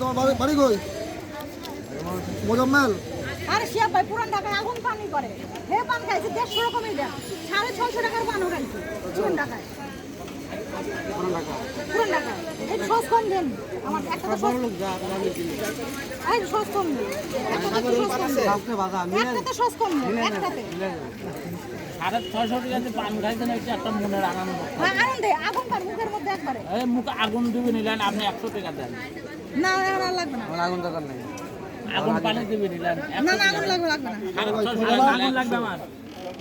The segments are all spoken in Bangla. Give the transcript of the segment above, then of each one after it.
তোমার বাড়ি কই? মোজাম্মেল। আরে শিয়া ভাই পুরান ঢাকায় আগুন পানি করে। হে পান খাইছে 150 রকমের দেন। 650 টাকার পানও খাইছে। পুরান ঢাকায়। পুরান ঢাকায়। এই সস কম দেন। আমার একটা তো সস লোক যা আমি কিনি। এই সস কম দেন। একটা তো সস কম দেন। একটা তো সস কম দেন। একটাতে। 650 টাকাতে পান খাইছেন এটা একটা মনের আনন্দ। হ্যাঁ আনন্দে আগুন পান মুখের মধ্যে একবারে। এই মুখে আগুন দিবে নিলেন আপনি 100 টাকা দেন। না আর লাগবে না। আমার আগুন দরকার নাই। আগুন পানি দিবে নিলেন। না না আগুন লাগবে না। 650 টাকা আগুন লাগবে আমার।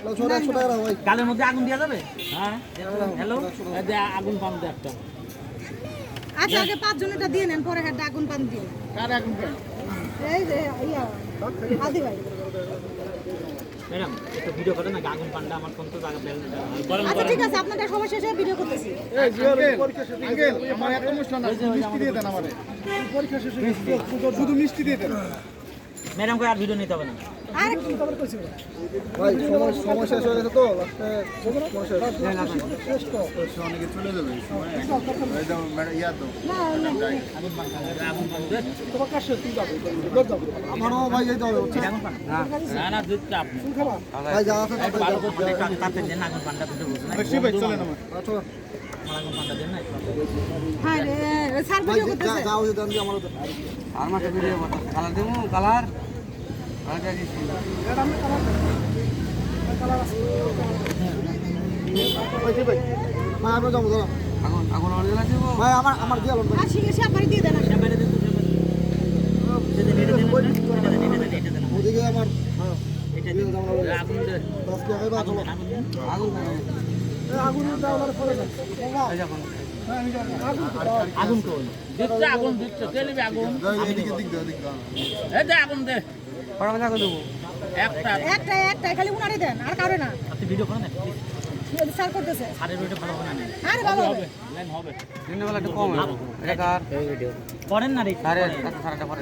100 টাকা ভাই। গালের মধ্যে আগুন দেওয়া যাবে? হ্যাঁ। হ্যালো। এই যে আগুন পান দে একটা। আচ্ছা আগে 5 জনেরটা দিয়ে নেন পরে হেড আগুন পান দিন। কার আগুন পান? এই যে ইয়া আদি ভাই। ম্যাডাম একটা ভিডিও করে না আগুন পানটা আমার ফোন তো জায়গা বেল আচ্ছা ঠিক আছে আপনাদের সবার শেষে ভিডিও করতেছি। এই আঙ্কেল আমার এত অনুষ্ঠান না মিষ্টি দিয়ে দেন আমারে। পরীক্ষা শেষে শুধু মিষ্টি দিয়ে দেন। ম্যাডাম কই আর ভিডিও নিতে হবে না। আরে ভাই সময় শেষ হয়ে গেছে তো লাস্টে শেষ তো অনেকে চলে যাবে এই দাও ম্যাডাম ইয়া দাও আগুন পান আগুন পান দে। তোমার কাছে তুই যাবে আমারও ভাই এই দাও আগুন পান না না দুধ চা আপনি ভাই যা আছে এই ভালো করে তাতে দেন আগুন পানটা দুটো বুঝছেন বেশি ভাই চলে না আচ্ছা আগুন পানটা দেন না হ্যাঁ রে স্যার ভাই ভিডিও করতেছে। যাও যে দেন আমারও আর মাসে ভিডিও বাতা কালার দেবো কালার কালার দিছি ভাই আমরা যাবো দাঁড়া আগুন আগুন অরিজিনাল দেবো ভাই আমার দিয়ে আলো আর শিখে সে আপনারই দিয়ে দেন। বাইরে দেন তো ওদিকে আমার এটা দিন আগুন দে 10 টাকা বা চলো আগুন আগুন দাও আর পরে যাও এই যখন আগুন কোন দিচ্ছে আগুন দিচ্ছে তেলবে আগুন এদিকে দিক দাও এই দে আগুন দে পরে আমি আগুন দেবো একটা একটা খালি উনারই দেন আর কারো না। আপনি ভিডিও করেন না স্যার করতেছে। আরে ভিডিও ভালো হবে না আরে ভালো হবে। লাইন হবে দিনবেলা একটু কম হবে এটা কার এই ভিডিও করেন না রে সাড়ে সাড়েটা পরে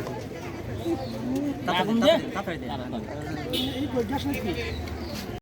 আগুন দে তাড়াতাড়ি দে